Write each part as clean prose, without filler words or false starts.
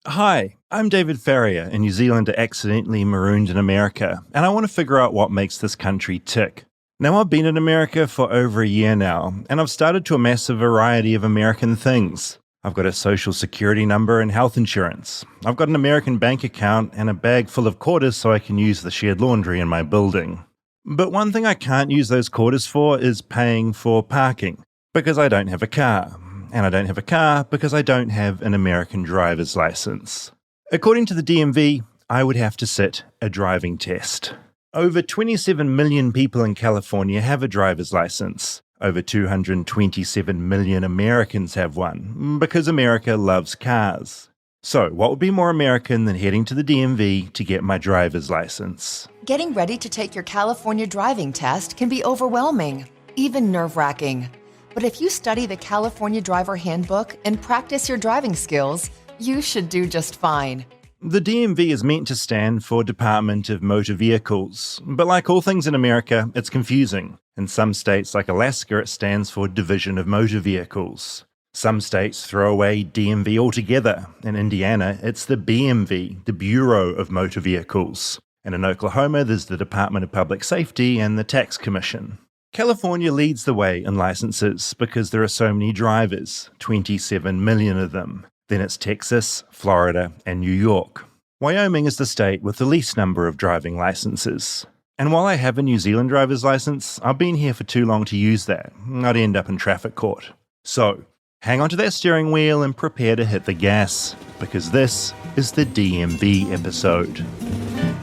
Hi, I'm David Farrier, a New Zealander accidentally marooned in America, and I want to figure out what makes this country tick. Now, I've been in America for over a year now, and I've started to amass a variety of American things. I've got a social security number and health insurance. I've got an American bank account and a bag full of quarters so I can use the shared laundry in my building. But one thing I can't use those quarters for is paying for parking, because I don't have a car. And I don't have a car because I don't have an American driver's license. According to the DMV, I would have to sit a driving test. Over 27 million people in California have a driver's license. Over 227 million Americans have one, because America loves cars. So, what would be more American than heading to the DMV to get my driver's license? Getting ready to take your California driving test can be overwhelming, even nerve-wracking. But if you study the California Driver Handbook and practice your driving skills, you should do just fine. The DMV is meant to stand for Department of Motor Vehicles, but like all things in America, it's confusing. In some states like Alaska, it stands for Division of Motor Vehicles. Some states throw away DMV altogether. In Indiana, it's the BMV, the Bureau of Motor Vehicles. And in Oklahoma, there's the Department of Public Safety and the Tax Commission. California leads the way in licenses because there are so many drivers, 27 million of them. Then it's Texas, Florida, and New York. Wyoming is the state with the least number of driving licenses. And while I have a New Zealand driver's license, I've been here for too long to use that. I'd end up in traffic court. So, hang on to that steering wheel and prepare to hit the gas, because this is the DMV episode.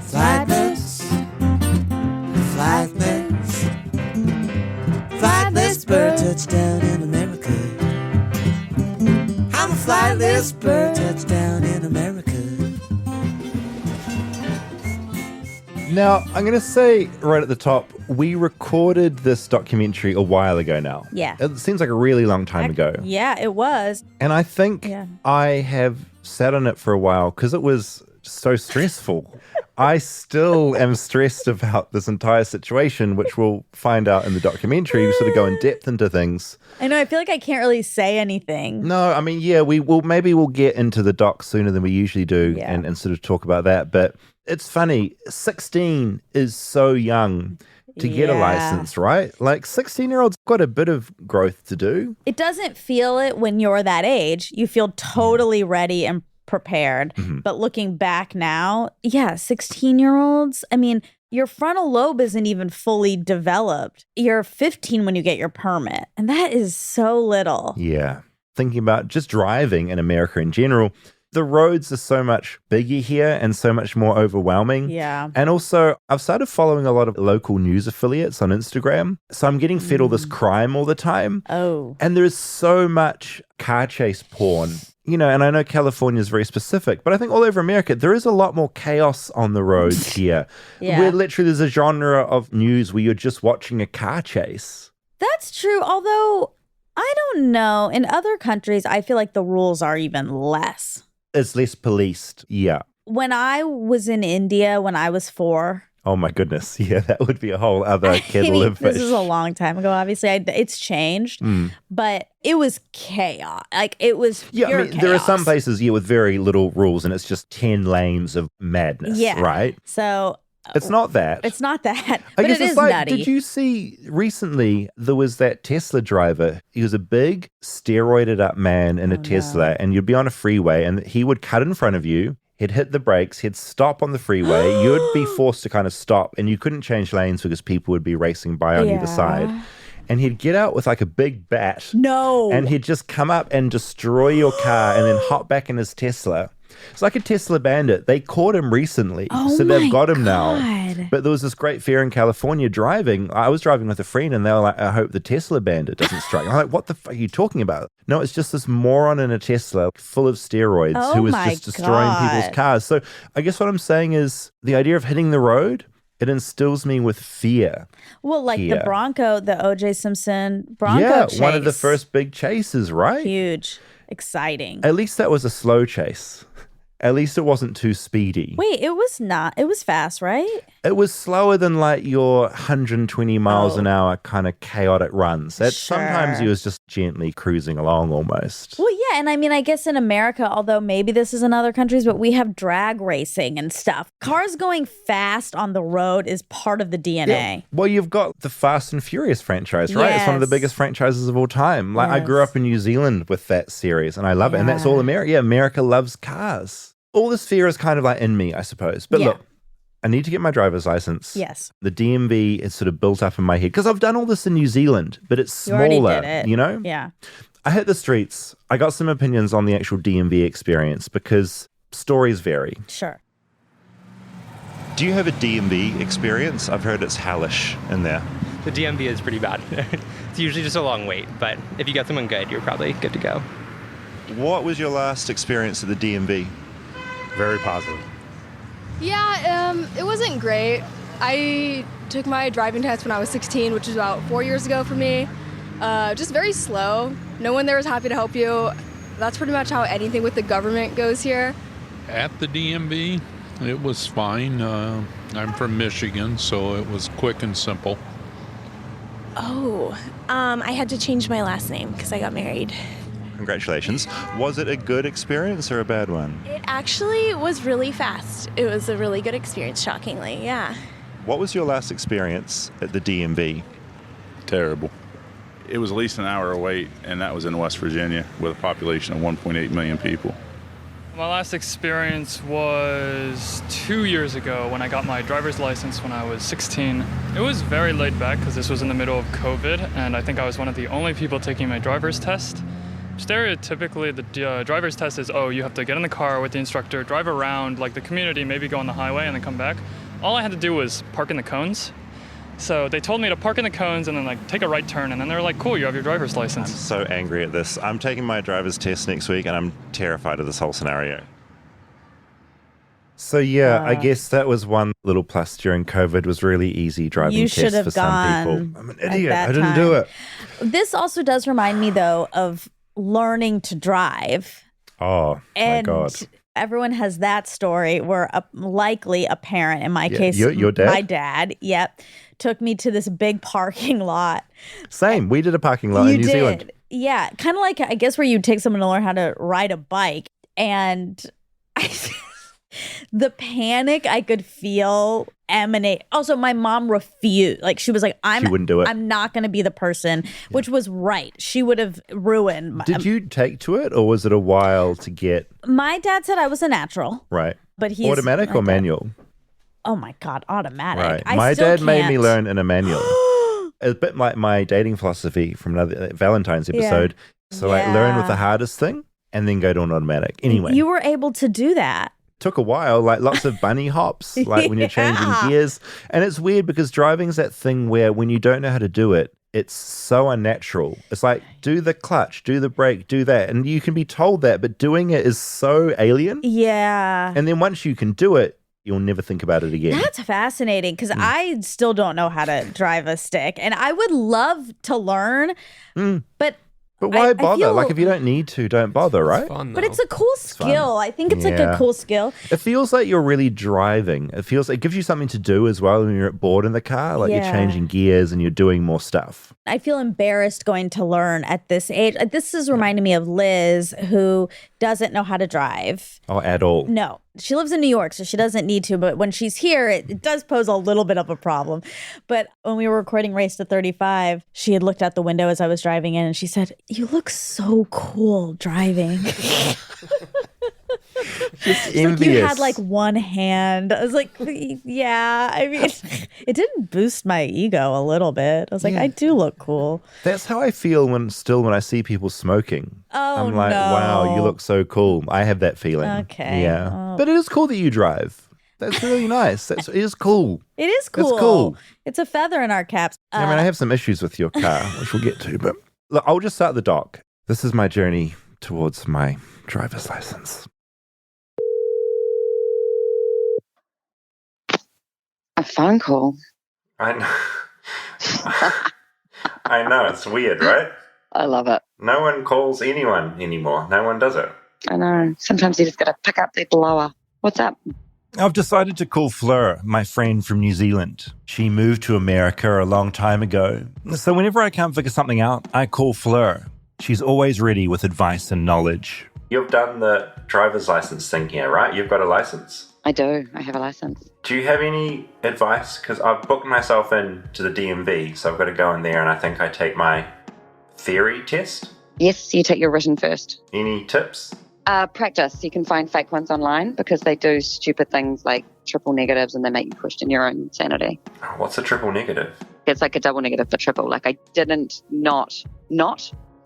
Flightless, flightless. Flightless bird touchdown in America. I'm a flightless bird touchdown in America. Now, I'm going to say right at the top, we recorded this documentary a while ago now. Yeah. It seems like a really long time ago. Yeah, it was. And I think I have sat on it for a while because it was so stressful. I still am stressed about this entire situation, which we'll find out in the documentary. We sort of go in depth into things. I know. I feel like I can't really say anything. No, I mean, yeah, maybe we'll get into the doc sooner than we usually do and sort of talk about that. But it's funny. 16 is so young to get a license, right? Like 16-year-olds got a bit of growth to do. It doesn't feel it when you're that age. You feel totally ready and prepared. Mm-hmm. But looking back now, 16-year-olds, I mean, your frontal lobe isn't even fully developed. You're 15 when you get your permit. And that is so little. Yeah. Thinking about just driving in America in general, the roads are so much bigger here and so much more overwhelming. Yeah. And also, I've started following a lot of local news affiliates on Instagram. So I'm getting fed all this crime all the time. Oh. And there's so much car chase porn. You know, and I know California is very specific, but I think all over America, there is a lot more chaos on the roads here. Where literally there's a genre of news where you're just watching a car chase. That's true. Although, I don't know. In other countries, I feel like the rules are even less. It's less policed. Yeah. When I was in India, when I was 4. Oh my goodness. Yeah, that would be a whole other kettle of fish. This is a long time ago, obviously. It's changed, but it was chaos. Like, it was pure chaos. There are some places with very little rules and it's just 10 lanes of madness, right? So it's not that. It's not that, but it is nutty. Did you see recently there was that Tesla driver? He was a big steroided up man in a Tesla and you'd be on a freeway and he would cut in front of you. He'd hit the brakes, he'd stop on the freeway, you'd be forced to kind of stop, and you couldn't change lanes because people would be racing by on either side. And he'd get out with like a big bat. No. And he'd just come up and destroy your car and then hop back in his Tesla. It's like a Tesla bandit. They caught him recently, so they've got him now. But there was this great fear in California driving. I was driving with a friend and they were like, I hope the Tesla bandit doesn't strike. I'm like, what the fuck are you talking about? No, it's just this moron in a Tesla full of steroids who was just destroying people's cars. So I guess what I'm saying is the idea of hitting the road, it instills me with fear. Well, like the Bronco, the O.J. Simpson Bronco chase. One of the first big chases, right? Huge. Exciting. At least that was a slow chase. At least it wasn't too speedy. Wait, it was not. It was fast, right? It was slower than like your 120 miles an hour kind of chaotic runs. Sometimes he was just gently cruising along almost. Well, yeah. And I mean, I guess in America, although maybe this is in other countries, but we have drag racing and stuff. Cars going fast on the road is part of the DNA. Yeah. Well, you've got the Fast and Furious franchise, right? It's one of the biggest franchises of all time. Like I grew up in New Zealand with that series and I love it. And that's all America. Yeah, America loves cars. All this fear is kind of like in me, I suppose. But look, I need to get my driver's license. Yes. The DMV is sort of built up in my head because I've done all this in New Zealand, but it's smaller, you already did it. You know? Yeah. I hit the streets. I got some opinions on the actual DMV experience because stories vary. Sure. Do you have a DMV experience? I've heard it's hellish in there. The DMV is pretty bad. It's usually just a long wait, but if you get someone good, you're probably good to go. What was your last experience at the DMV? Very positive. Yeah, it wasn't great. I took my driving test when I was 16, which was about 4 years ago for me. Just very slow. No one there was happy to help you. That's pretty much how anything with the government goes here. At the DMV, it was fine. I'm from Michigan, so it was quick and simple. Oh, I had to change my last name because I got married. Congratulations. Was it a good experience or a bad one? It actually was really fast. It was a really good experience, shockingly, yeah. What was your last experience at the DMV? Terrible. It was at least an hour wait, and that was in West Virginia with a population of 1.8 million people. My last experience was 2 years ago when I got my driver's license when I was 16. It was very laid back because this was in the middle of COVID, and I think I was one of the only people taking my driver's test. Stereotypically, the driver's test is, you have to get in the car with the instructor, drive around like the community, maybe go on the highway and then come back. All I had to do was park in the cones. So they told me to park in the cones and then take a right turn, and then they were like, cool, you have your driver's license. I'm so angry at this. I'm taking my driver's test next week and I'm terrified of this whole scenario. So I guess that was one little plus during COVID was really easy driving tests for some people. I'm an idiot. I didn't do it. This also does remind me though of learning to drive. Oh, my God. Everyone has that story where likely a parent, in my case, your dad? My dad, took me to this big parking lot. Same. We did a parking lot in New Zealand. Yeah. Kind of like, I guess, where you take someone to learn how to ride a bike. And the panic I could feel emanate. Also, my mom refused. She was like, she wouldn't do it. I'm not going to be the person, which was right. She would have ruined. Did you take to it, or was it a while to get? My dad said I was a natural. Right. But he's automatic or manual? Oh my God, automatic. Right. My dad made me learn in a manual. A bit like my dating philosophy from another Valentine's episode. Yeah. So learn with the hardest thing and then go to an automatic. Anyway. You were able to do that. Took a while, lots of bunny hops, when you're changing gears. And it's weird because driving's that thing where when you don't know how to do it, it's so unnatural. It's like, do the clutch, do the brake, do that. And you can be told that, but doing it is so alien. Yeah. And then once you can do it, you'll never think about it again. That's fascinating because I still don't know how to drive a stick. And I would love to learn, but why bother? If you don't need to, don't bother, right? Fun, but it's a cool skill. I think it's a cool skill. It feels like you're really driving. It gives you something to do as well when you're bored in the car. You're changing gears and you're doing more stuff. I feel embarrassed going to learn at this age. This is reminding me of Liz, who doesn't know how to drive. Oh, at all? No. She lives in New York, so she doesn't need to. But when she's here, it does pose a little bit of a problem. But when we were recording Race to 35, she had looked out the window as I was driving in and she said, "You look so cool driving." Just envious. You had one hand. I was like, yeah. I mean, it didn't boost my ego a little bit. I was like, I do look cool. That's how I feel when I see people smoking. Oh, I'm like, wow, you look so cool. I have that feeling. Okay. Yeah. Oh. But it is cool that you drive. That's really nice. It is cool. It is cool. It's cool. It's a feather in our caps. I have some issues with your car, which we'll get to. But look, I'll just start the doc. This is my journey towards my driver's license. A phone call. I know. I know. It's weird, right? I love it. No one calls anyone anymore. No one does it. I know. Sometimes you just got to pick up the blower. What's up? I've decided to call Fleur, my friend from New Zealand. She moved to America a long time ago. So whenever I can't figure something out, I call Fleur. She's always ready with advice and knowledge. You've done the driver's license thing here, right? You've got a license? I do. I have a license. Do you have any advice? Because I've booked myself in to the DMV, so I've got to go in there and I think I take my theory test. Yes, you take your written first. Any tips? Practice. You can find fake ones online because they do stupid things like triple negatives and they make you question your own sanity. What's a triple negative? It's like a double negative for triple. Like I didn't not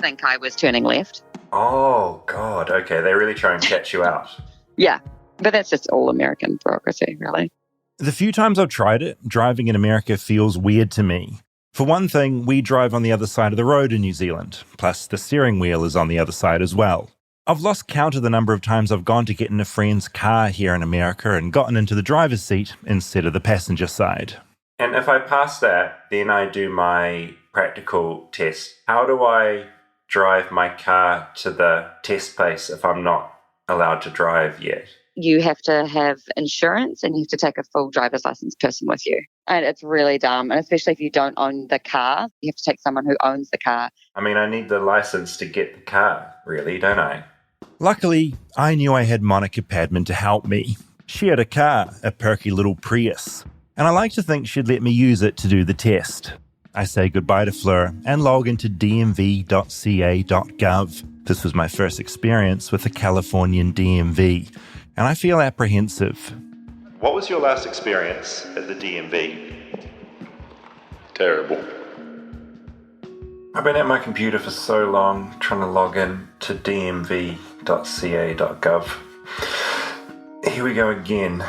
think I was turning left. Oh, God. Okay, they really try and catch you out. Yeah, but that's just all American bureaucracy, really. The few times I've tried it, driving in America feels weird to me. For one thing, we drive on the other side of the road in New Zealand, plus the steering wheel is on the other side as well. I've lost count of the number of times I've gone to get in a friend's car here in America and gotten into the driver's seat instead of the passenger side. And if I pass that, then I do my practical test. How do I drive my car to the test place if I'm not allowed to drive yet? You have to have insurance and you have to take a full driver's license person with you. And it's really dumb. And especially if you don't own the car, you have to take someone who owns the car. I mean, I need the license to get the car, really, don't I? Luckily, I knew I had Monica Padman to help me. She had a car, a perky little Prius, and I like to think she'd let me use it to do the test. I say goodbye to Fleur and log into dmv.ca.gov. This was my first experience with the Californian DMV, and I feel apprehensive. What was your last experience at the DMV? Terrible. I've been at my computer for so long trying to log in to dmv.ca.gov. Here we go again.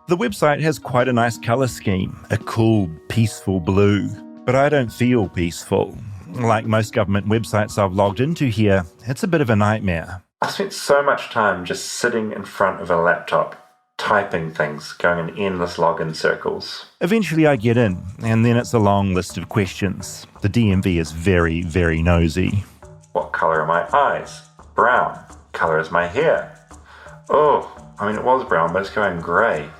The website has quite a nice colour scheme, a cool, peaceful blue. But I don't feel peaceful. Like most government websites I've logged into here, it's a bit of a nightmare. I spent so much time just sitting in front of a laptop, typing things, going in endless login circles. Eventually I get in, and then it's a long list of questions. The DMV is very, very nosy. What colour are my eyes? Brown. Colour is my hair? Oh, I mean it was brown, but it's going grey.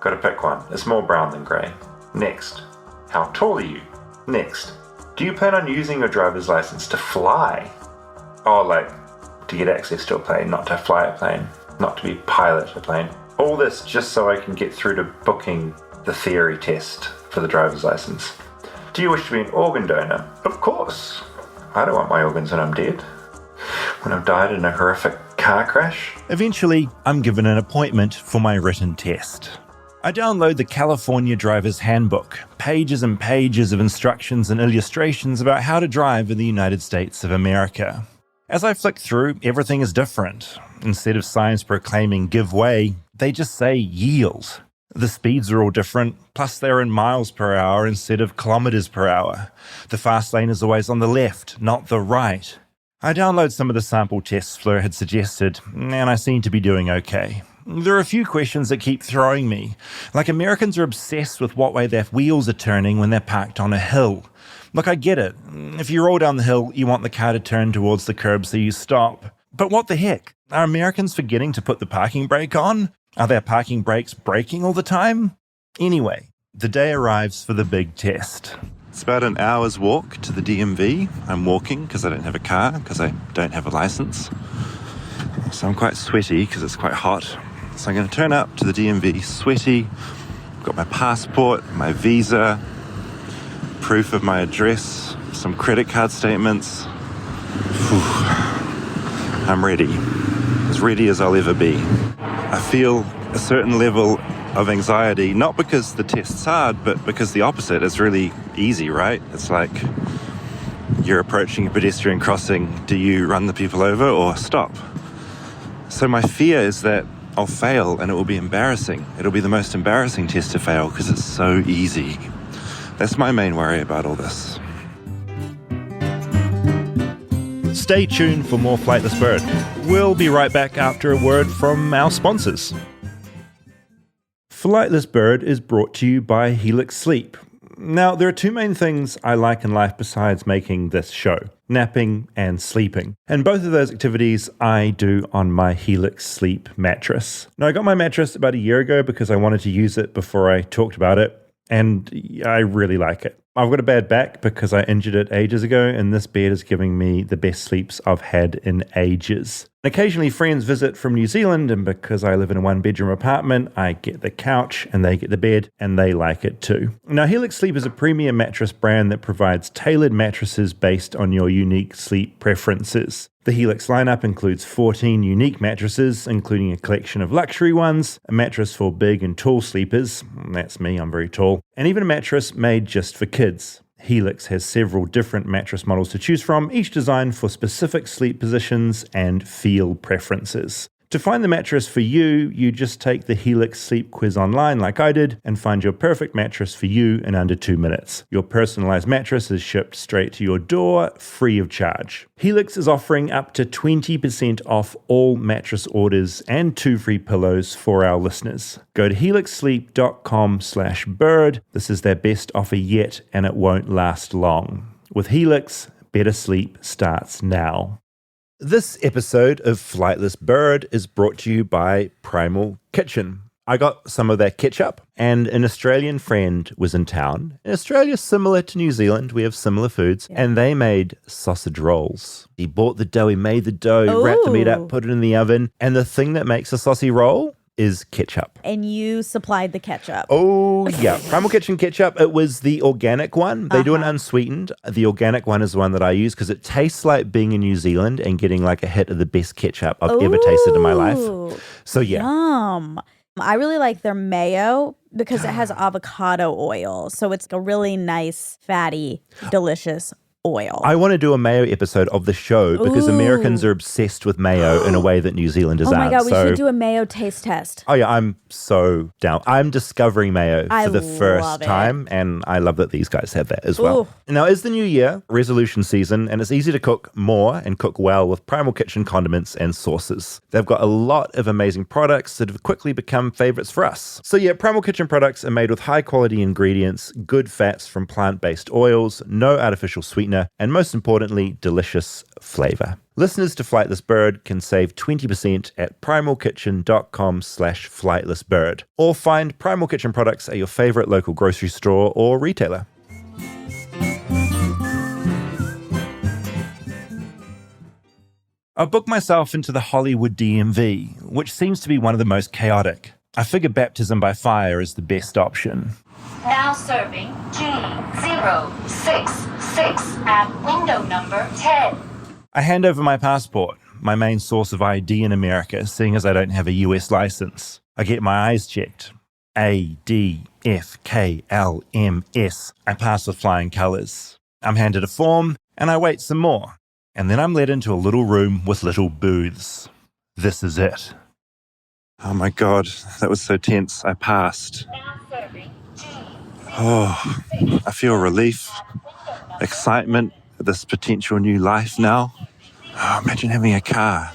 Got to pick one. It's more brown than grey. Next. How tall are you? Next. Do you plan on using your driver's license to fly? Oh, like, to get access to a plane, not to fly a plane, not to be pilot a plane. All this just so I can get through to booking the theory test for the driver's license. Do you wish to be an organ donor? Of course. I don't want my organs when I'm dead. When I've died in a horrific car crash. Eventually, I'm given an appointment for my written test. I download the California Driver's Handbook, pages and pages of instructions and illustrations about how to drive in the United States of America. As I flick through, everything is different. Instead of signs proclaiming give way, they just say yield. The speeds are all different, plus they're in miles per hour instead of kilometers per hour. The fast lane is always on the left, not the right. I download some of the sample tests Fleur had suggested, and I seem to be doing okay. There are a few questions that keep throwing me. Like Americans are obsessed with what way their wheels are turning when they're parked on a hill. Look, I get it. If you roll down the hill, you want the car to turn towards the curb so you stop. But what the heck? Are Americans forgetting to put the parking brake on? Are their parking brakes braking all the time? Anyway, the day arrives for the big test. It's about an hour's walk to the DMV. I'm walking because I don't have a car, because I don't have a license. So I'm quite sweaty because it's quite hot. So I'm going to turn up to the DMV sweaty. I've got my passport, my visa, proof of my address, some credit card statements. Whew. I'm ready. As ready as I'll ever be. I feel a certain level of anxiety, not because the test's hard, but because the opposite is really easy, right? It's like you're approaching a pedestrian crossing. Do you run the people over or stop? So my fear is that I'll fail and it will be embarrassing. It'll be the most embarrassing test to fail because it's so easy. That's my main worry about all this. Stay tuned for more Flightless Bird. We'll be right back after a word from our sponsors. Flightless Bird is brought to you by Helix Sleep. Now, there are two main things I like in life besides making this show: napping and sleeping. And both of those activities I do on my Helix Sleep mattress. Now, I got my mattress about a year ago because I wanted to use it before I talked about it, and I really like it. I've got a bad back because I injured it ages ago, and this bed is giving me the best sleeps I've had in ages. Occasionally friends visit from New Zealand, and because I live in a one-bedroom apartment, I get the couch and they get the bed, and they like it too. Now, Helix Sleep is a premium mattress brand that provides tailored mattresses based on your unique sleep preferences. The Helix lineup includes 14 unique mattresses, including a collection of luxury ones, a mattress for big and tall sleepers, that's me, I'm very tall, and even a mattress made just for kids. Helix has several different mattress models to choose from, each designed for specific sleep positions and feel preferences. To find the mattress for you, you just take the Helix Sleep Quiz online like I did and find your perfect mattress for you in under 2 minutes. Your personalized mattress is shipped straight to your door, free of charge. Helix is offering up to 20% off all mattress orders and 2 free pillows for our listeners. Go to helixsleep.com/bird. This is their best offer yet, and it won't last long. With Helix, better sleep starts now. This episode of Flightless Bird is brought to you by Primal Kitchen. I got some of their ketchup, and an Australian friend was in town. In Australia, similar to New Zealand, we have similar foods, and they made sausage rolls. He bought the dough, he made the dough, wrapped the meat up, put it in the oven, and the thing that makes a saucy roll is ketchup. And you supplied the ketchup. Oh, yeah. Primal Kitchen ketchup. It was the organic one. They do an unsweetened. The organic one is the one that I use because it tastes like being in New Zealand and getting like a hit of the best ketchup I've ever tasted in my life. So, yeah. Yum. I really like their mayo because it has avocado oil. So it's a really nice, fatty, delicious oil. I want to do a mayo episode of the show because Americans are obsessed with mayo in a way that New Zealanders aren't. Oh my God, we should do a mayo taste test. Oh yeah, I'm so down. I'm discovering mayo for the first time, and I love that these guys have that as well. Now, it's the new year, resolution season, and it's easy to cook more and cook well with Primal Kitchen condiments and sauces. They've got a lot of amazing products that have quickly become favorites for us. So yeah, Primal Kitchen products are made with high quality ingredients, good fats from plant-based oils, no artificial sweetener, and most importantly, delicious flavor. Listeners to Flightless Bird can save 20% at primalkitchen.com/flightlessbird, or find Primal Kitchen products at your favorite local grocery store or retailer. I booked myself into the Hollywood DMV, which seems to be one of the most chaotic. I figure baptism by fire is the best option. Now serving G066 at window number 10. I hand over my passport, my main source of ID in America, seeing as I don't have a US license. I get my eyes checked. A, D, F, K, L, M, S. I pass with flying colors. I'm handed a form, and I wait some more. And then I'm led into a little room with little booths. This is it. Oh my God, that was so tense. I passed. Oh, I feel relief, excitement at this potential new life now. Oh, imagine having a car.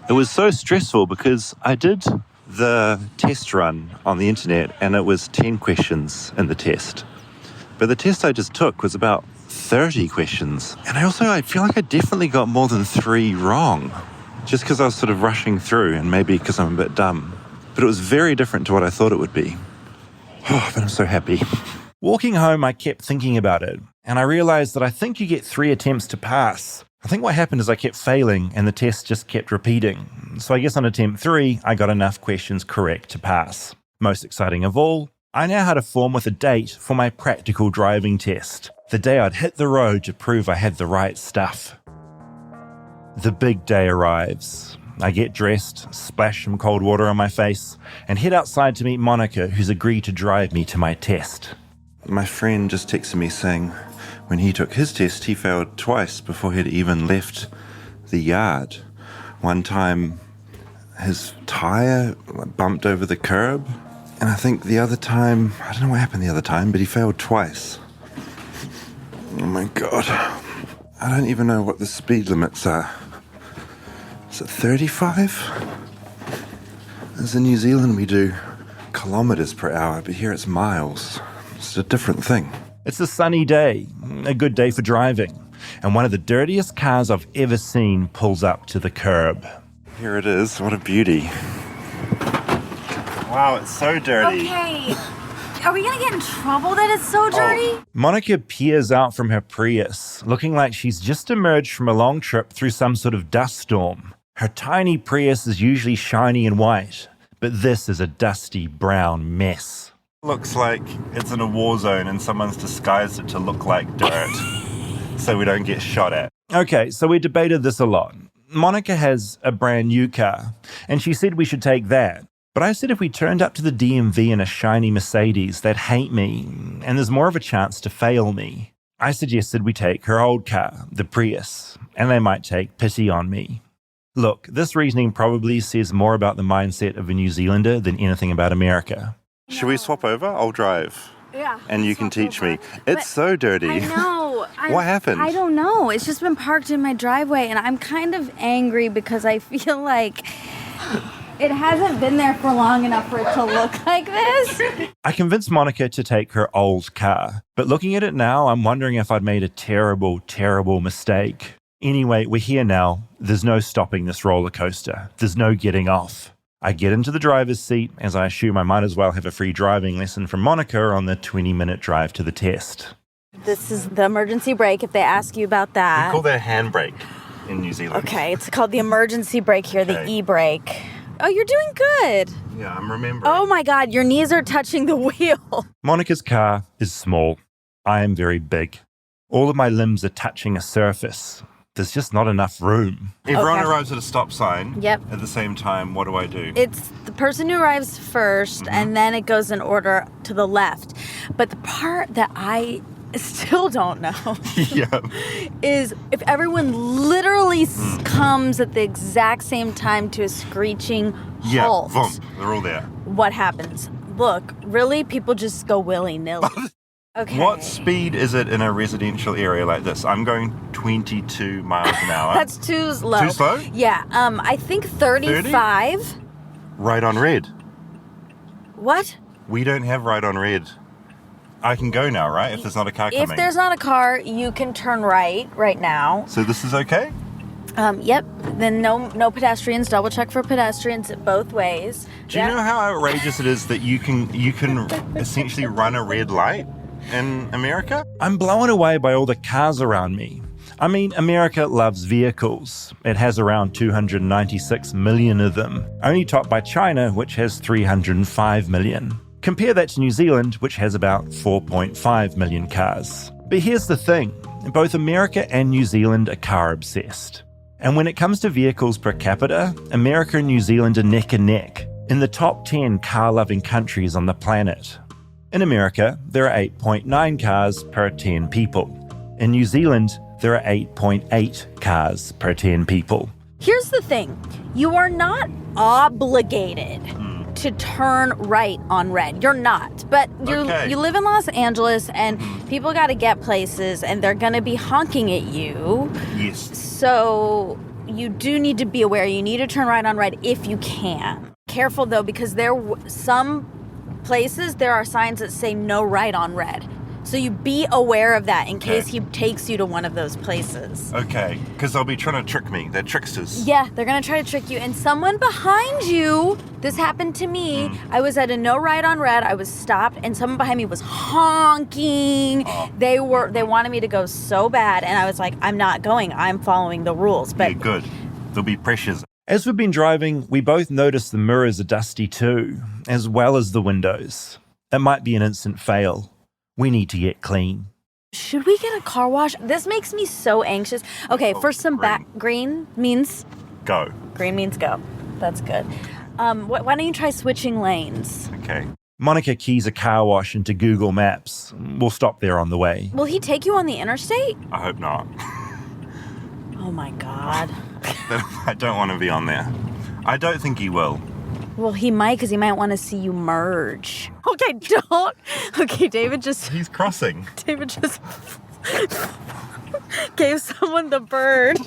It was so stressful because I did the test run on the internet and it was 10 questions in the test. But the test I just took was about 30 questions. And I feel like I definitely got more than 3 wrong, just because I was sort of rushing through and maybe because I'm a bit dumb. But it was very different to what I thought it would be. Oh, but I'm so happy. Walking home, I kept thinking about it, and I realized that I think you get 3 attempts to pass. I think what happened is I kept failing, and the test just kept repeating. So I guess on attempt 3, I got enough questions correct to pass. Most exciting of all, I now had a form with a date for my practical driving test, the day I'd hit the road to prove I had the right stuff. The big day arrives. I get dressed, splash some cold water on my face, and head outside to meet Monica, who's agreed to drive me to my test. My friend just texted me saying when he took his test, he failed twice before he'd even left the yard. One time, his tire bumped over the curb, and I think the other time, I don't know what happened the other time, but he failed twice. Oh my God. I don't even know what the speed limits are. Is it 35? As in New Zealand, we do kilometers per hour, but here it's miles. It's a different thing. It's a sunny day, a good day for driving, and one of the dirtiest cars I've ever seen pulls up to the curb. Here it is. What a beauty. Wow, it's so dirty. Okay. Are we going to get in trouble that it's so dirty? Monica peers out from her Prius, looking like she's just emerged from a long trip through some sort of dust storm. Her tiny Prius is usually shiny and white, but this is a dusty brown mess. Looks like it's in a war zone and someone's disguised it to look like dirt, so we don't get shot at. Okay, so we debated this a lot. Monica has a brand new car, and she said we should take that. But I said if we turned up to the DMV in a shiny Mercedes, they'd hate me, and there's more of a chance to fail me. I suggested we take her old car, the Prius, and they might take pity on me. Look, this reasoning probably says more about the mindset of a New Zealander than anything about America. Should we swap over? I'll drive. Yeah. And you can teach me. It's so dirty. I know. What happened? I don't know. It's just been parked in my driveway, and I'm kind of angry because I feel like it hasn't been there for long enough for it to look like this. I convinced Monica to take her old car, but looking at it now, I'm wondering if I'd made a terrible, terrible mistake. Anyway, we're here now. There's no stopping this roller coaster. There's no getting off. I get into the driver's seat, as I assume I might as well have a free driving lesson from Monica on the 20-minute drive to the test. This is the emergency brake if they ask you about that. We call that a handbrake in New Zealand. Okay, it's called the emergency brake here, the e-brake. Oh, you're doing good. Yeah, I'm remembering. Oh my God, your knees are touching the wheel. Monica's car is small. I am very big. All of my limbs are touching a surface. There's just not enough room. Everyone arrives at a stop sign. Yep. At the same time, what do I do? It's the person who arrives first, and then it goes in order to the left. But the part that I still don't know is if everyone literally comes at the exact same time to a screeching halt. Yeah, boom, they're all there. What happens? Look, really, people just go willy-nilly. Okay. What speed is it in a residential area like this? I'm going 22 miles an hour. That's too slow. Too slow? Yeah, I think 35. 30? Right on red. What? We don't have right on red. I can go now, right? If there's not a car coming. If there's not a car, you can turn right now. So this is okay? Yep. Then no pedestrians. Double check for pedestrians both ways. Do you know how outrageous it is that you can essentially run a red light in America? I'm blown away by all the cars around me. I mean, America loves vehicles. It has around 296 million of them, only topped by China, which has 305 million. Compare that to New Zealand, which has about 4.5 million cars. But here's the thing, both America and New Zealand are car obsessed. And when it comes to vehicles per capita, America and New Zealand are neck and neck in the top 10 car-loving countries on the planet. In America, there are 8.9 cars per 10 people. In New Zealand, there are 8.8 cars per 10 people. Here's the thing. You are not obligated to turn right on red. You're not. But you live in Los Angeles, and people got to get places, and they're going to be honking at you. Yes. So you do need to be aware. You need to turn right on red if you can. Careful, though, because some places there are signs that say no right on red. So you be aware of that in case he takes you to one of those places. Okay, because they'll be trying to trick me. They're tricksters. Yeah, they're going to try to trick you. And someone behind you, this happened to me. I was at a no right on red. I was stopped, and someone behind me was honking. They wanted me to go so bad, and I was like, I'm not going. I'm following the rules. But yeah, good. There'll be pressures. As we've been driving, we both noticed the mirrors are dusty too, as well as the windows. It might be an instant fail. We need to get clean. Should we get a car wash? This makes me so anxious. Okay, for some green means go. Green means go. That's good. Why don't you try switching lanes? Okay. Monica keys a car wash into Google Maps. We'll stop there on the way. Will he take you on the interstate? I hope not. Oh my God. I don't want to be on there. I don't think he will. Well, he might, because he might want to see you merge. Okay, don't. Okay, David just... He's crossing. David just gave someone the bird.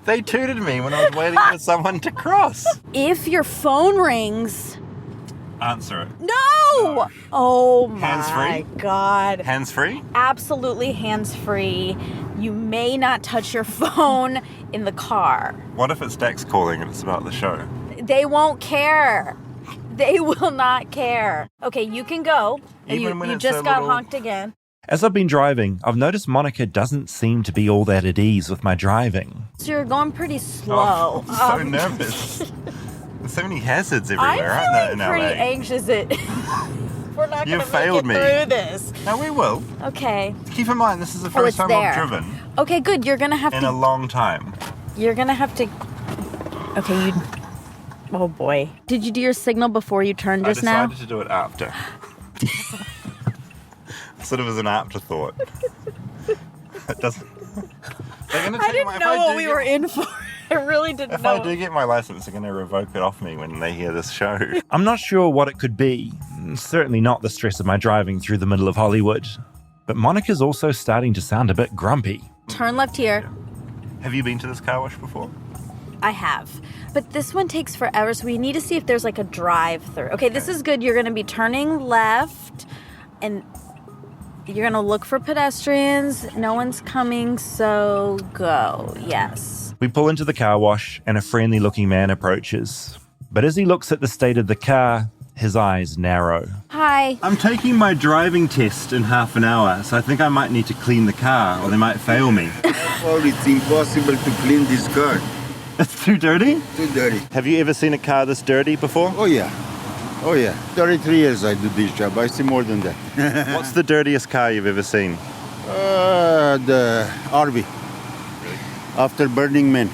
They tooted me when I was waiting for someone to cross. If your phone rings, Answer it. No! Oh my Hands-free? God. Hands-free? Absolutely hands-free. You may not touch your phone in the car. What if it's Dax calling and it's about the show? They won't care. They will not care. Okay, you can go. Even when you it's just a got little- honked again. As I've been driving, I've noticed Monica doesn't seem to be all that at ease with my driving. So you're going pretty slow. I'm so nervous. There's so many hazards everywhere, I'm aren't there, feeling in pretty LA? anxious that we're not going You've to failed make me. it through this. No, we will. Okay. Keep in mind, this is the Oh, first it's time there. I've driven Okay, good. You're going to have in to... a long time. You're going to have to... Okay, you... Oh, boy. Did you do your signal before you turned just now? I decided to do it after. Sort of as an afterthought. It doesn't... I didn't know what we were in for. I really didn't If know. I do get my license, they're going to revoke it off me when they hear this show. I'm not sure what it could be. Certainly not the stress of my driving through the middle of Hollywood. But Monica's also starting to sound a bit grumpy. Turn left here. Have you been to this car wash before? I have. But this one takes forever, so we need to see if there's like a drive-through. Okay, this is good. You're going to be turning left, and you're going to look for pedestrians. No one's coming, so go. Yes. We pull into the car wash, and a friendly-looking man approaches. But as he looks at the state of the car, his eyes narrow. Hi. I'm taking my driving test in half an hour, so I think I might need to clean the car, or they might fail me. Well, it's impossible to clean this car. It's too dirty? Too dirty. Have you ever seen a car this dirty before? Oh, yeah. Oh, yeah. 33 years I do this job. I see more than that. What's the dirtiest car you've ever seen? The RV. After Burning Man.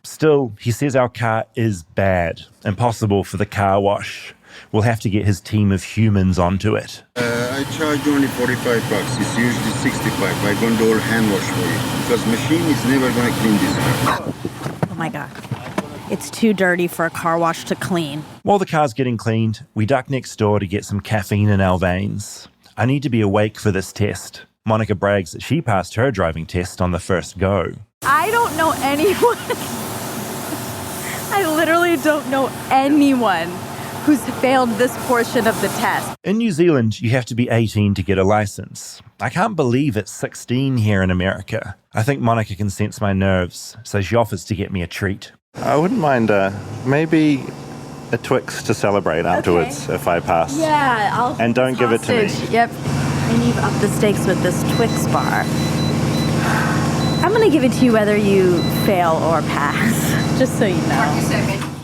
Still, he says our car is bad. Impossible for the car wash. We'll have to get his team of humans onto it. I charge only 45 bucks. It's usually 65. I'm going to do all hand wash for you. Because machine is never going to clean this car. Oh my God. It's too dirty for a car wash to clean. While the car's getting cleaned, we duck next door to get some caffeine in our veins. I need to be awake for this test. Monica brags that she passed her driving test on the first go. I don't know anyone. I literally don't know anyone who's failed this portion of the test. In New Zealand, you have to be 18 to get a license. I can't believe it's 16 here in America. I think Monica can sense my nerves, so she offers to get me a treat. I wouldn't mind maybe a Twix to celebrate afterwards if I pass. Yeah, I'll... And don't give it to me. Yep. And you've upped the stakes with this Twix bar. I'm going to give it to you whether you fail or pass, just so you know.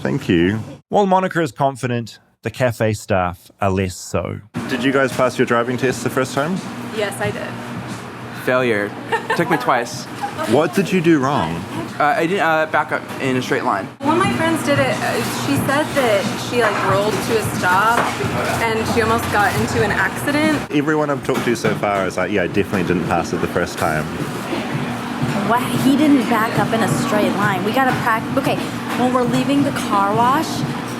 Thank you. While Monica is confident, the cafe staff are less so. Did you guys pass your driving test the first time? Yes, I did. Failure. Took me twice. What did you do wrong? I didn't back up in a straight line. One of my friends did it. She said that she rolled to a stop and she almost got into an accident. Everyone I've talked to so far is like, yeah, I definitely didn't pass it the first time. What? He didn't back up in a straight line. We got to practice. Okay, when we're leaving the car wash,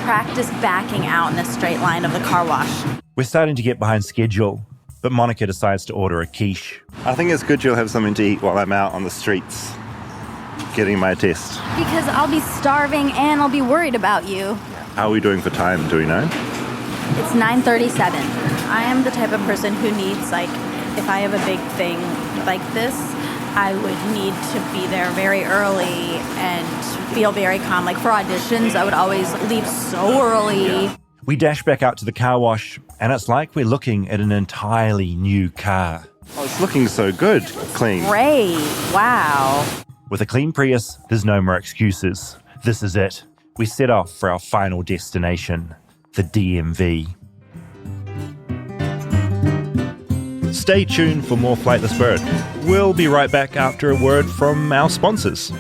practice backing out in a straight line of the car wash. We're starting to get behind schedule, but Monica decides to order a quiche. I think it's good you'll have something to eat while I'm out on the streets getting my test. Because I'll be starving and I'll be worried about you. How are we doing for time? Do we know? It's 9:37. I am the type of person who needs, if I have a big thing like this, I would need to be there very early and feel very calm. For auditions, I would always leave so early. We dash back out to the car wash, and it's like we're looking at an entirely new car. Oh, it's looking so good. Clean. Great. Wow. With a clean Prius, there's no more excuses. This is it. We set off for our final destination, the DMV. Stay tuned for more Flightless Bird. We'll be right back after a word from our sponsors.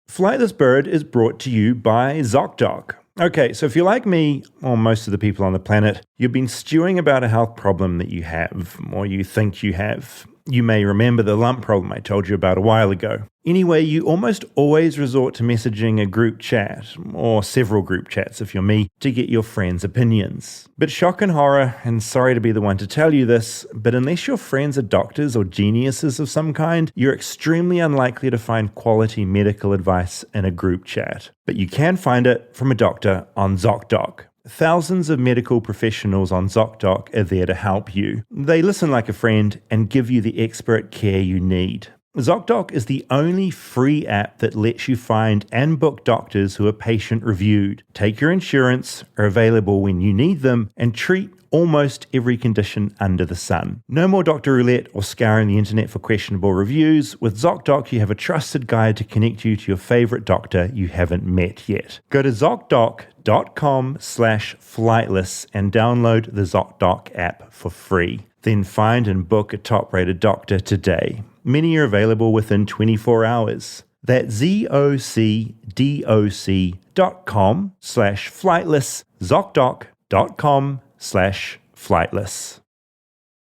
Flightless Bird is brought to you by ZocDoc. Okay, so if you're like me, or most of the people on the planet, you've been stewing about a health problem that you have, or you think you have. You may remember the lump problem I told you about a while ago. Anyway, you almost always resort to messaging a group chat, or several group chats if you're me, to get your friends' opinions. But shock and horror, and sorry to be the one to tell you this, but unless your friends are doctors or geniuses of some kind, you're extremely unlikely to find quality medical advice in a group chat. But you can find it from a doctor on ZocDoc. Thousands of medical professionals on ZocDoc are there to help you. They listen like a friend and give you the expert care you need. ZocDoc is the only free app that lets you find and book doctors who are patient-reviewed, take your insurance, are available when you need them, and treat almost every condition under the sun. No more doctor roulette or scouring the internet for questionable reviews. With ZocDoc, you have a trusted guide to connect you to your favorite doctor you haven't met yet. Go to ZocDoc.com/flightless and download the ZocDoc app for free. Then find and book a top-rated doctor today. Many are available within 24 hours. That's ZocDoc.com/flightless, ZocDoc.com/flightless.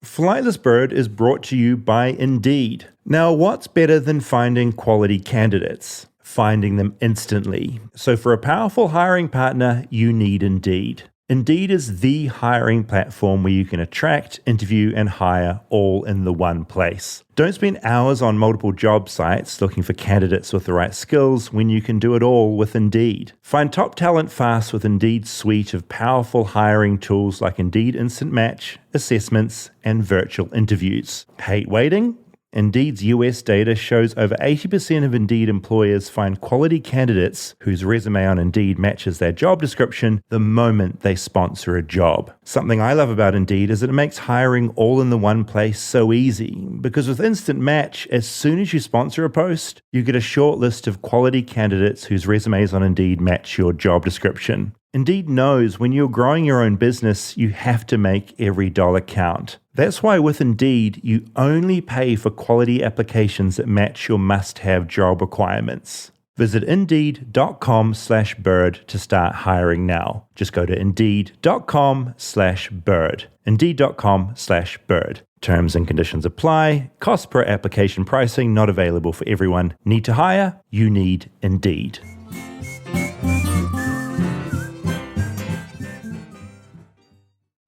Flightless Bird is brought to you by Indeed. Now, what's better than finding quality candidates? Finding them instantly. So for a powerful hiring partner, you need Indeed. Indeed is the hiring platform where you can attract, interview, and hire all in the one place. Don't spend hours on multiple job sites looking for candidates with the right skills when you can do it all with Indeed. Find top talent fast with Indeed's suite of powerful hiring tools like Indeed Instant Match, assessments, and virtual interviews. Hate waiting? Indeed's US data shows over 80% of Indeed employers find quality candidates whose resume on Indeed matches their job description the moment they sponsor a job. Something I love about Indeed is that it makes hiring all in the one place so easy, because with Instant Match, as soon as you sponsor a post, you get a short list of quality candidates whose resumes on Indeed match your job description. Indeed knows when you're growing your own business, you have to make every dollar count. That's why with Indeed, you only pay for quality applications that match your must-have job requirements. Visit Indeed.com/bird to start hiring now. Just go to Indeed.com/bird. Indeed.com/bird. Terms and conditions apply. Cost per application pricing not available for everyone. Need to hire? You need Indeed.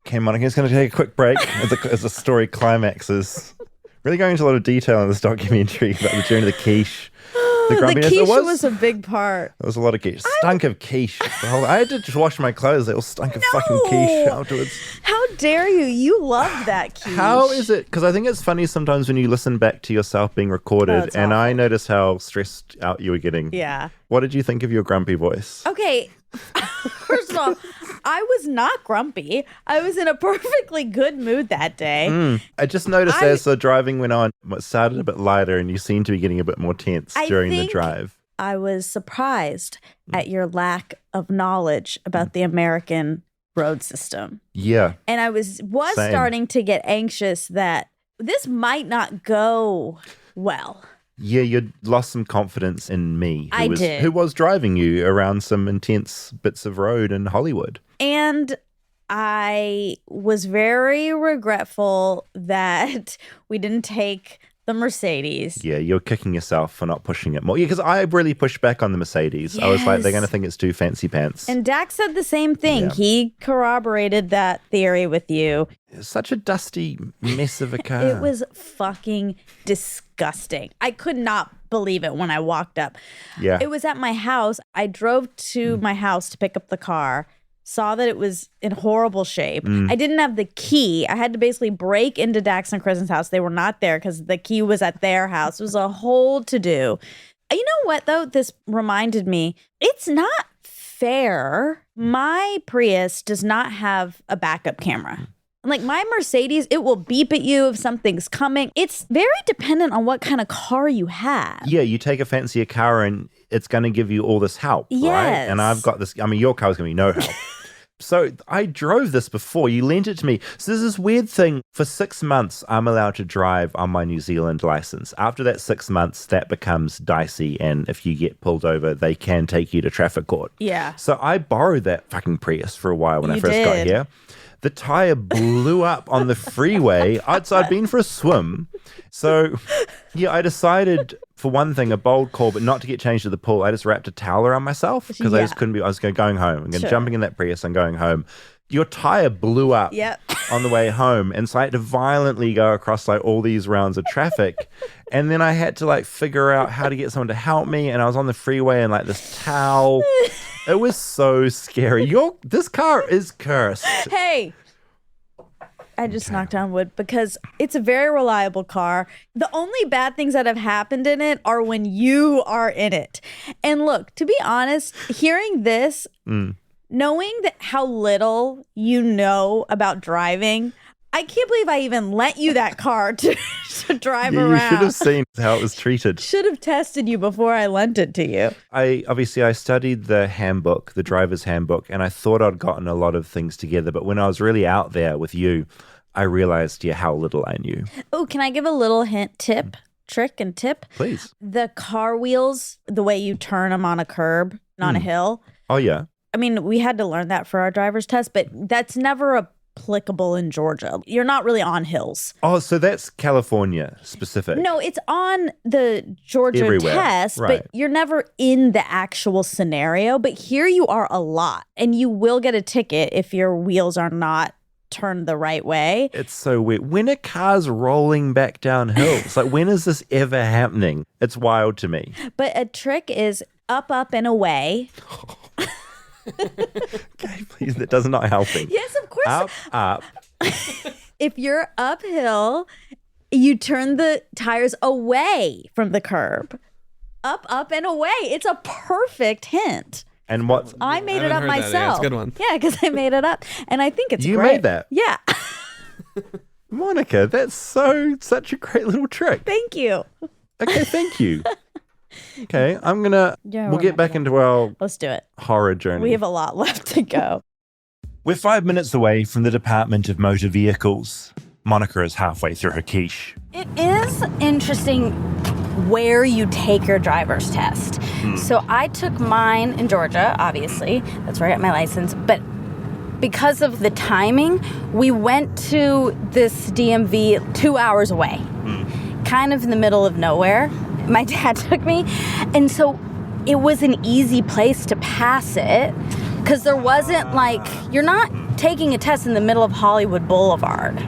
Okay, Monica, just going to take a quick break as the story climaxes. Really going into a lot of detail in this documentary about the journey of the quiche. The quiche was a big part. There was a lot of quiche. Stunk of quiche. I had to just wash my clothes. They all stunk of fucking quiche afterwards. How dare you? You love that quiche. How is it? Because I think it's funny sometimes when you listen back to yourself being recorded, and I noticed how stressed out you were getting. Yeah. What did you think of your grumpy voice? Okay. First of all, I was not grumpy. I was in a perfectly good mood that day. I just noticed as the driving went on, it started a bit lighter and you seemed to be getting a bit more tense during the drive. I was surprised at your lack of knowledge about the American road system. Yeah. And I was starting to get anxious that this might not go well. Yeah, you lost some confidence in me. Who was driving you around some intense bits of road in Hollywood. And I was very regretful that we didn't take the Mercedes. Yeah, you're kicking yourself for not pushing it more. Yeah, because I really pushed back on the Mercedes. Yes. I was like, they're going to think it's too fancy pants. And Dax said the same thing. Yeah. He corroborated that theory with you. It's such a dusty mess of a car. It was fucking disgusting. I could not believe it when I walked up. Yeah. It was at my house. I drove to my house to pick up the car. Saw that it was in horrible shape. I didn't have the key. I had to basically break into Dax and Kristen's house. They were not there because the key was at their house. It was a whole to-do. You know what, though? This reminded me. It's not fair. My Prius does not have a backup camera. Like my Mercedes, it will beep at you if something's coming. It's very dependent on what kind of car you have. Yeah, you take a fancier car and it's going to give you all this help, right? And I've got this, I mean, your car's going to be no help. So I drove this before. You lent it to me. So there's this weird thing. For 6 months, I'm allowed to drive on my New Zealand license. After that 6 months, that becomes dicey. And if you get pulled over, they can take you to traffic court. Yeah. So I borrowed that fucking Prius for a while when I first got here. The tire blew up on the freeway. I'd been for a swim. So, yeah, I decided, for one thing, a bold call, but not to get changed to the pool. I just wrapped a towel around myself because I just couldn't be. I was going home. I'm jumping in that Prius and going home. Your tire blew up on the way home. And so I had to violently go across like all these rounds of traffic. And then I had to like figure out how to get someone to help me. And I was on the freeway and like this towel. It was so scary. This car is cursed. Hey, I just knocked on wood because it's a very reliable car. The only bad things that have happened in it are when you are in it. And look, to be honest, hearing this, knowing that how little you know about driving, I can't believe I even lent you that car to drive around. You should have seen how it was treated. Should have tested you before I lent it to you. I studied the handbook, the driver's handbook, and I thought I'd gotten a lot of things together. But when I was really out there with you, I realized, how little I knew. Oh, can I give a little hint, trick and tip? Please. The car wheels, the way you turn them on a curb, on a hill. Oh, yeah. I mean, we had to learn that for our driver's test, but that's never applicable in Georgia. You're not really on hills. Oh, so that's California specific. No, it's on the Georgia Everywhere. test, Right. but you're never in the actual scenario. But here you are a lot, and you will get a ticket if your wheels are not turned the right way. It's so weird. When are cars rolling back down hills? Like, when is this ever happening? It's wild to me. But a trick is up, and away. Okay, please, that does not helping. Yes, of course. Up. If you're uphill, you turn the tires away from the curb. Up, and away. It's a perfect hint. And what? I made it up heard that. myself. Yeah, it's a good one. Yeah, because I made it up. And I think it's You great. made that? Yeah. Monica, that's such a great little trick. Thank you. Okay, thank you. Okay, we'll get back into our Let's do it. horror journey. We have a lot left to go. We're 5 minutes away from the Department of Motor Vehicles. Monica is halfway through her quiche. It is interesting where you take your driver's test. So I took mine in Georgia, obviously. That's where I got my license. But because of the timing, we went to this DMV 2 hours away, kind of in the middle of nowhere. My dad took me. And so it was an easy place to pass it because there wasn't you're not taking a test in the middle of Hollywood Boulevard.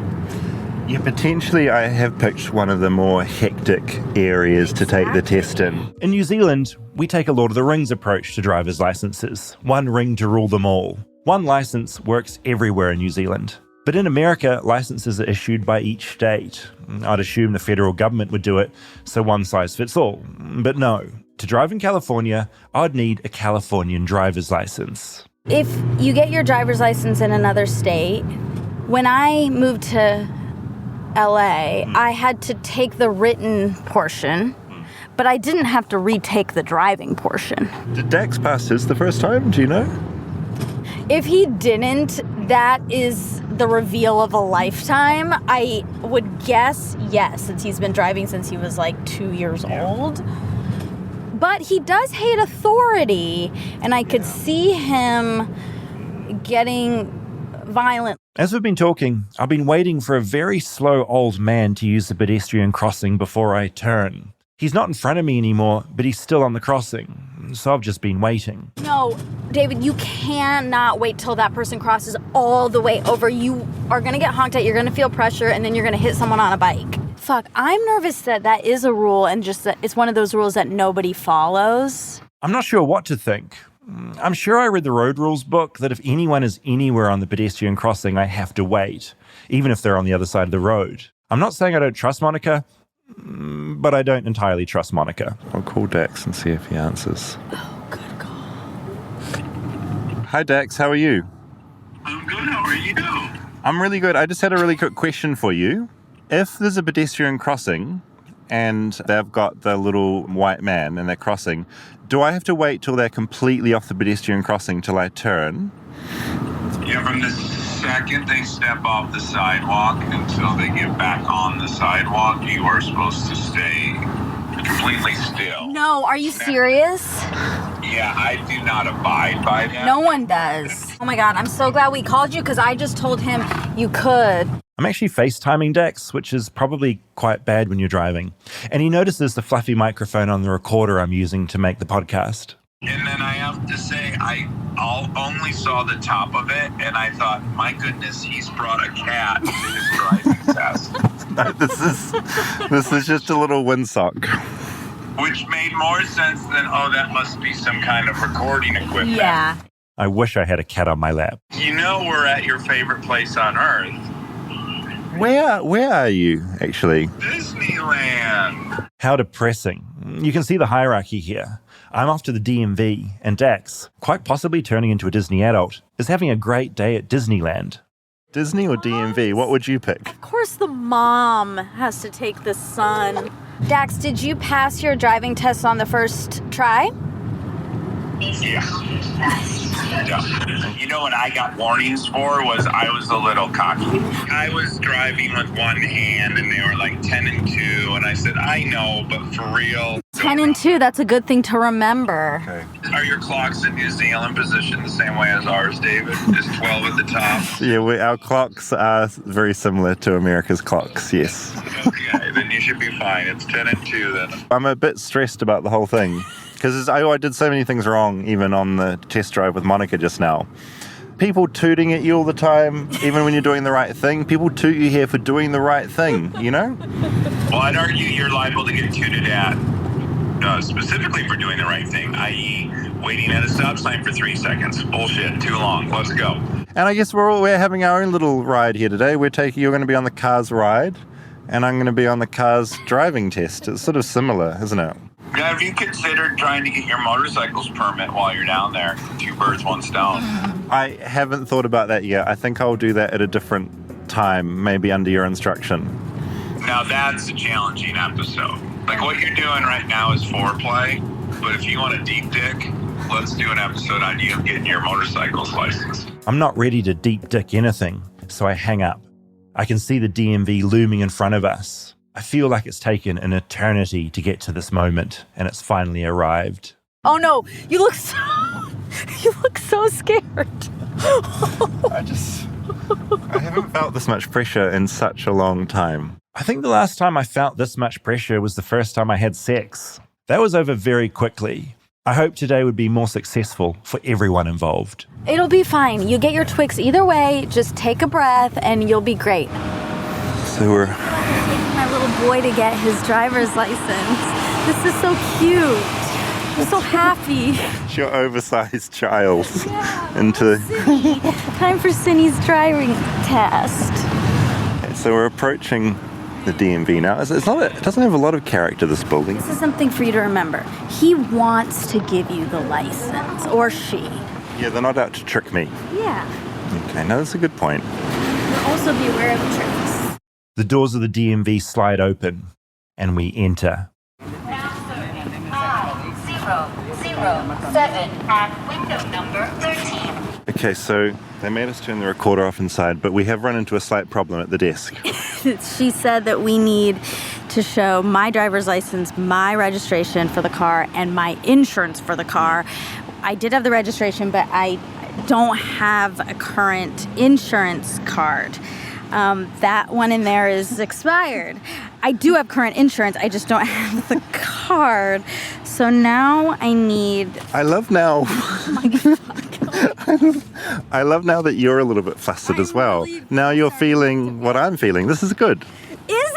Yeah, potentially I have picked one of the more hectic areas to take the test in. In New Zealand, we take a Lord of the Rings approach to driver's licenses. One ring to rule them all. One license works everywhere in New Zealand. But in America, licenses are issued by each state. I'd assume the federal government would do it, so one size fits all. But no, to drive in California, I'd need a Californian driver's license. If you get your driver's license in another state, when I moved to LA, I had to take the written portion, but I didn't have to retake the driving portion. Did Dax pass his the first time? Do you know? If he didn't, that is the reveal of a lifetime. I would guess yes, since he's been driving since he was 2 years old. But he does hate authority, and I could see him getting violent. As we've been talking, I've been waiting for a very slow old man to use the pedestrian crossing before I turn. He's not in front of me anymore, but he's still on the crossing, so I've just been waiting. No, David, you cannot wait till that person crosses all the way over. You are going to get honked at, you're going to feel pressure, and then you're going to hit someone on a bike. Fuck, I'm nervous that is a rule and just that it's one of those rules that nobody follows. I'm not sure what to think. I'm sure I read the road rules book that if anyone is anywhere on the pedestrian crossing, I have to wait, even if they're on the other side of the road. I'm not saying I don't trust Monica, but I don't entirely trust Monica. I'll call Dax and see if he answers. Oh, good call. Hi, Dax. How are you? I'm good. How are you? I'm really good. I just had a really quick question for you. If there's a pedestrian crossing and they've got the little white man and they're crossing, do I have to wait till they're completely off the pedestrian crossing till I turn? Yeah, from the second they step off the sidewalk until they get back on the sidewalk, you are supposed to stay completely still. No, are you serious? Yeah, I do not abide by that. No one does. Oh my God, I'm so glad we called you because I just told him you could. I'm actually FaceTiming Dex, which is probably quite bad when you're driving. And he notices the fluffy microphone on the recorder I'm using to make the podcast. And then I have to say, I only saw the top of it, and I thought, my goodness, he's brought a cat to his driving test. No, this is just a little windsock. Which made more sense than, oh, that must be some kind of recording equipment. Yeah. I wish I had a cat on my lap. You know we're at your favorite place on Earth. Where are you, actually? Disneyland. How depressing. You can see the hierarchy here. I'm off to the DMV, and Dax, quite possibly turning into a Disney adult, is having a great day at Disneyland. Disney or DMV? What would you pick? Of course the mom has to take the son. Dax, did you pass your driving test on the first try? Yeah. You know what I got warnings for was I was a little cocky. I was driving with one hand and they were like 10 and 2 and I said, I know, but for real. 10 and 2, that's a good thing to remember. Okay. Are your clocks in New Zealand positioned the same way as ours, David? Is 12 at the top? Yeah, our clocks are very similar to America's clocks, yes. Okay, then you should be fine. It's 10 and 2 then. I'm a bit stressed about the whole thing. Because I did so many things wrong, even on the test drive with Monica just now. People tooting at you all the time, even when you're doing the right thing. People toot you here for doing the right thing, you know? Well, I'd argue you're liable to get tooted at specifically for doing the right thing, i.e. waiting at a stop sign for 3 seconds. Bullshit, too long. Let's go. And I guess we're having our own little ride here today. You're going to be on the car's ride, and I'm going to be on the car's driving test. It's sort of similar, isn't it? Now, have you considered trying to get your motorcycle's permit while you're down there? 2 birds, 1 stone. I haven't thought about that yet. I think I'll do that at a different time, maybe under your instruction. Now, that's a challenging episode. Like, what you're doing right now is foreplay, but if you want a deep dick, let's do an episode on you getting your motorcycle's license. I'm not ready to deep dick anything, so I hang up. I can see the DMV looming in front of us. I feel like it's taken an eternity to get to this moment, and it's finally arrived. Oh no, you look so scared. I haven't felt this much pressure in such a long time. I think the last time I felt this much pressure was the first time I had sex. That was over very quickly. I hope today would be more successful for everyone involved. It'll be fine. You get your Twix either way. Just take a breath and you'll be great. So we're taking my little boy to get his driver's license. This is so cute. I'm so happy. It's your oversized child. Yeah, into time for Cindy's driving test. So we're approaching the DMV now. It doesn't have a lot of character, this building. This is something for you to remember. He wants to give you the license, or she. Yeah, they're not out to trick me. Yeah. Okay, no, that's a good point. But also be aware of tricks. The doors of the DMV slide open, and we enter. Now serving 5007 at window number 13. Okay, so they made us turn the recorder off inside, but we have run into a slight problem at the desk. She said that we need to show my driver's license, my registration for the car, and my insurance for the car. I did have the registration, but I don't have a current insurance card. That one in there is expired. I do have current insurance, I just don't have the card. So now I need... I love now... I love now that you're a little bit flustered as well. Now you're feeling what I'm feeling. This is good. Is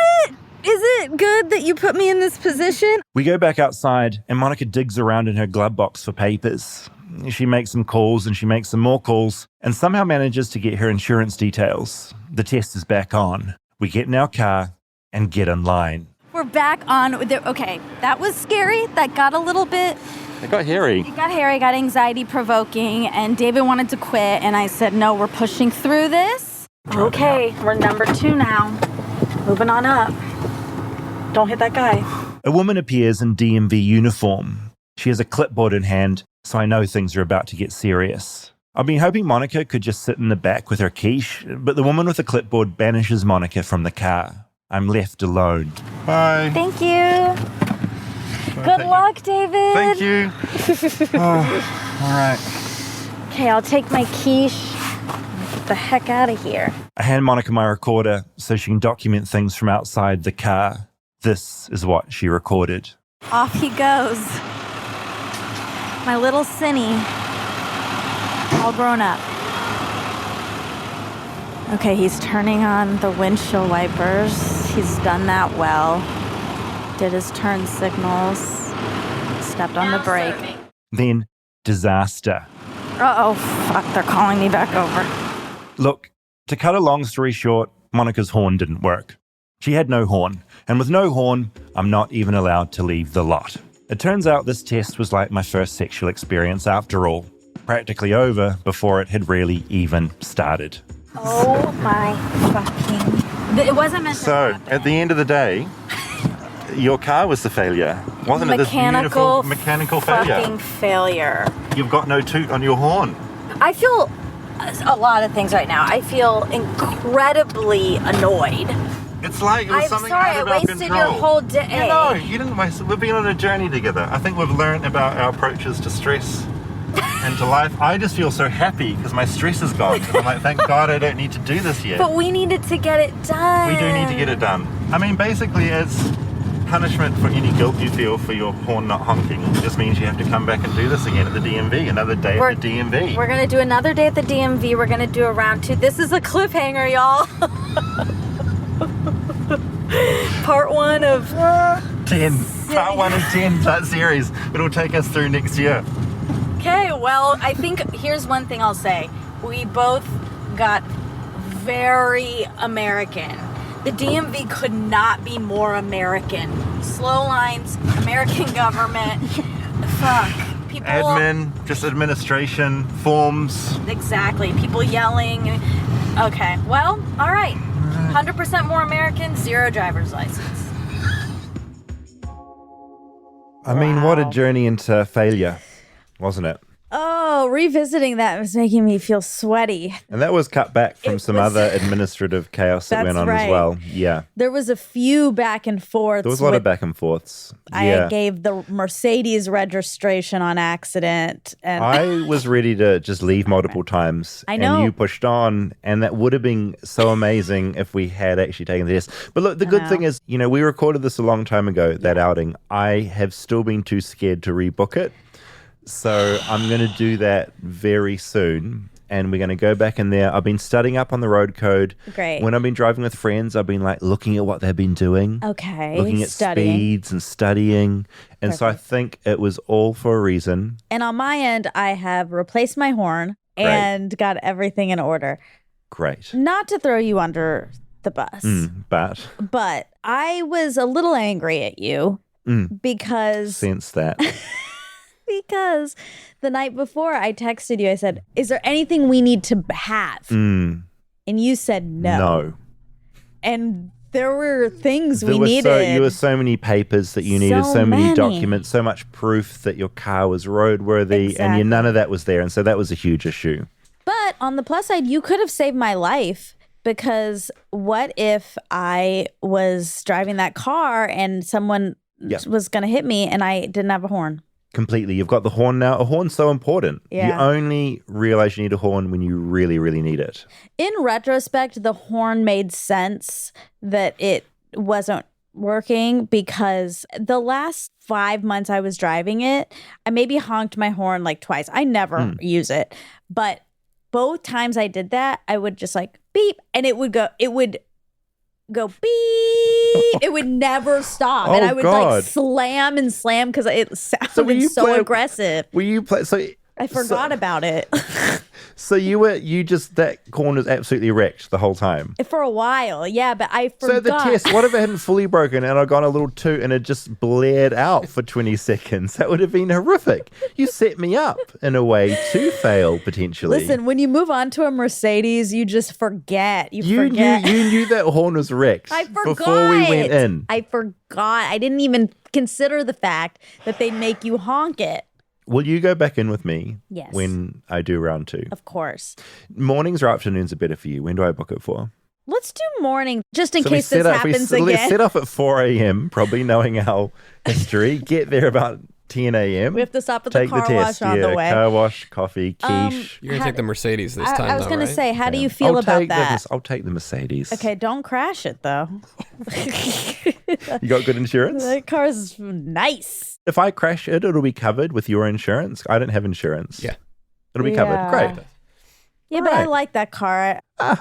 it good that you put me in this position? We go back outside and Monica digs around in her glove box for papers. She makes some calls and she makes some more calls and somehow manages to get her insurance details. The test is back on. We get in our car and get in line. We're back on. Okay, that was scary. That got a little bit... It got hairy. It got hairy, got anxiety-provoking, and David wanted to quit, and I said, no, we're pushing through this. Okay, we're number 2 now. Moving on up. Don't hit that guy. A woman appears in DMV uniform. She has a clipboard in hand, so I know things are about to get serious. I've been hoping Monica could just sit in the back with her quiche, but the woman with the clipboard banishes Monica from the car. I'm left alone. Bye. Thank you. Good luck, David. Thank you. Oh, all right. Okay, I'll take my quiche. Get the heck out of here. I hand Monica my recorder so she can document things from outside the car. This is what she recorded. Off he goes. My little Cinny. All grown up. Okay, he's turning on the windshield wipers. He's done that well. Did his turn signals. Stepped on the brake. Then, disaster. Uh-oh, fuck, they're calling me back over. Look, to cut a long story short, Monica's horn didn't work. She had no horn, and with no horn, I'm not even allowed to leave the lot. It turns out this test was like my first sexual experience after all, practically over before it had really even started. Oh my fucking... It wasn't meant to happen. So, at the end of the day, your car was the failure. Wasn't it this beautiful mechanical failure? Fucking failure. You've got no toot on your horn. I feel a lot of things right now. I feel incredibly annoyed. It's like it was something out of our control. I'm sorry, I wasted your whole day. No, you didn't waste it. We've been on a journey together. I think we've learned about our approaches to stress and to life. I just feel so happy because my stress is gone. I'm like, thank God I don't need to do this yet. But we needed to get it done. We do need to get it done. I mean, basically, as punishment for any guilt you feel for your horn not honking, it just means you have to come back and do this again at the DMV, another day at the DMV. We're going to do another day at the DMV. We're going to do a round 2. This is a cliffhanger, y'all. Part 1 of 10. Part 1 of 10 that series. It'll take us through next year. Okay, well, I think here's one thing I'll say. We both got very American. The DMV could not be more American. Slow lines, American government. Fuck. People. Admin, just administration, forms. Exactly. People yelling. Okay, well, all right. 100% more American, 0 driver's license. I mean, what a journey into failure, wasn't it? Oh, revisiting that was making me feel sweaty. And that was cut back from some other administrative chaos that went on as well. Yeah. There was a few back and forths. There was a lot of back and forths. I gave the Mercedes registration on accident. And I was ready to just leave multiple times. I know. And you pushed on. And that would have been so amazing if we had actually taken the test. But look, the good thing is, you know, we recorded this a long time ago, that outing. I have still been too scared to rebook it. So I'm going to do that very soon, and we're going to go back in there. I've been studying up on the road code. Great. When I've been driving with friends, I've been like looking at what they've been doing. Okay. Looking at speeds and studying. And so I think it was all for a reason. And on my end, I have replaced my horn and got everything in order. Great. Not to throw you under the bus. But I was a little angry at you because... Sense that. Because the night before I texted you, I said, is there anything we need to have? And you said no. No. And there were things we needed. There were so many papers that you needed, so many documents, so much proof that your car was roadworthy, and none of that was there. And so that was a huge issue. But on the plus side, you could have saved my life, because what if I was driving that car and someone was going to hit me and I didn't have a horn? Completely. You've got the horn now. A horn's so important. Yeah. You only realize you need a horn when you really, really need it. In retrospect, the horn made sense that it wasn't working, because the last 5 months I was driving it, I maybe honked my horn like twice. I never use it. But both times I did that, I would just like beep, and it would go beep. It would never stop. And I would like slam and slam because it sounded so aggressive. Were you play? So I forgot about it. So that corner was absolutely wrecked the whole time. For a while, yeah, but I forgot. So the test, what if it hadn't fully broken and I'd gone a little toot and it just blared out for 20 seconds? That would have been horrific. You set me up in a way to fail potentially. Listen, when you move on to a Mercedes, you just forget. You knew that horn was wrecked. I forgot. Before we went in. I forgot. I didn't even consider the fact that they make you honk it. Will you go back in with me Yes. when I do round 2? Of course. Mornings or afternoons are better for you. When do I book it for? Let's do morning, just in So we case this happens we again. set off at 4 a.m., probably knowing our history. Get there about 10 a.m. We have to stop at the Take car test, wash on the way. Car wash, coffee, quiche. You're going to take the Mercedes this time, I was though, going to right? say, how do you feel about that? I'll take the Mercedes. Okay, don't crash it, though. You got good insurance? That car's nice. If I crash it, it'll be covered with your insurance. I don't have insurance. Yeah. It'll be covered. Yeah. Great. Yeah, but I like that car. I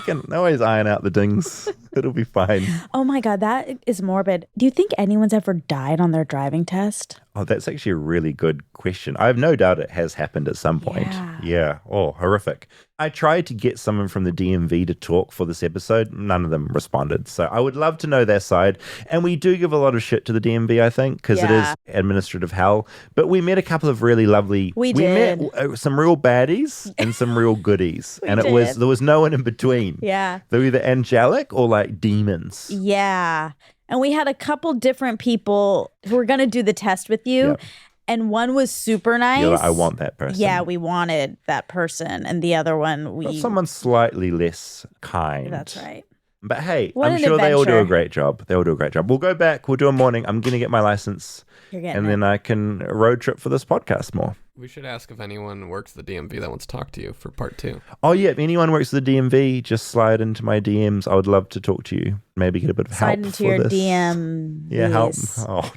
can always iron out the dings. It'll be fine. Oh my God, that is morbid. Do you think anyone's ever died on their driving test? Oh, that's actually a really good question. I have no doubt it has happened at some point. Yeah. Oh, horrific. I tried to get someone from the DMV to talk for this episode. None of them responded. So I would love to know their side. And we do give a lot of shit to the DMV, I think, because it is administrative hell. But we met a couple of really lovely... We met did. some real baddies and some real goodies. And there was no one in between. Yeah. They were either angelic or like demons. Yeah. And we had a couple different people who were going to do the test with you. Yep. And one was super nice. You're like, I want that person. Yeah, we wanted that person. And the other one, Got someone slightly less kind. That's right. But hey, What I'm an sure they all do a adventure. great job. They all do a great job. We'll go back. We'll do a morning. I'm going to get my license. You're getting and then I can road trip for this podcast more. We should ask if anyone works at the DMV that wants to talk to you for part 2. Oh, yeah. If anyone works at the DMV, just slide into my DMs. I would love to talk to you. Maybe get a bit of help. Slide into for your this. DM. Yeah, help. Oh,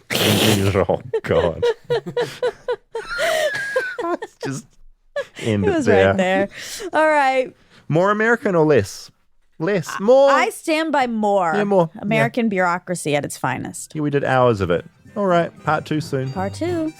oh God. Just end It it was there. right there. All right. More American or less? Less. More. I stand by more. Yeah, more. American bureaucracy at its finest. Yeah, we did hours of it. All right. Part 2 soon. Part 2.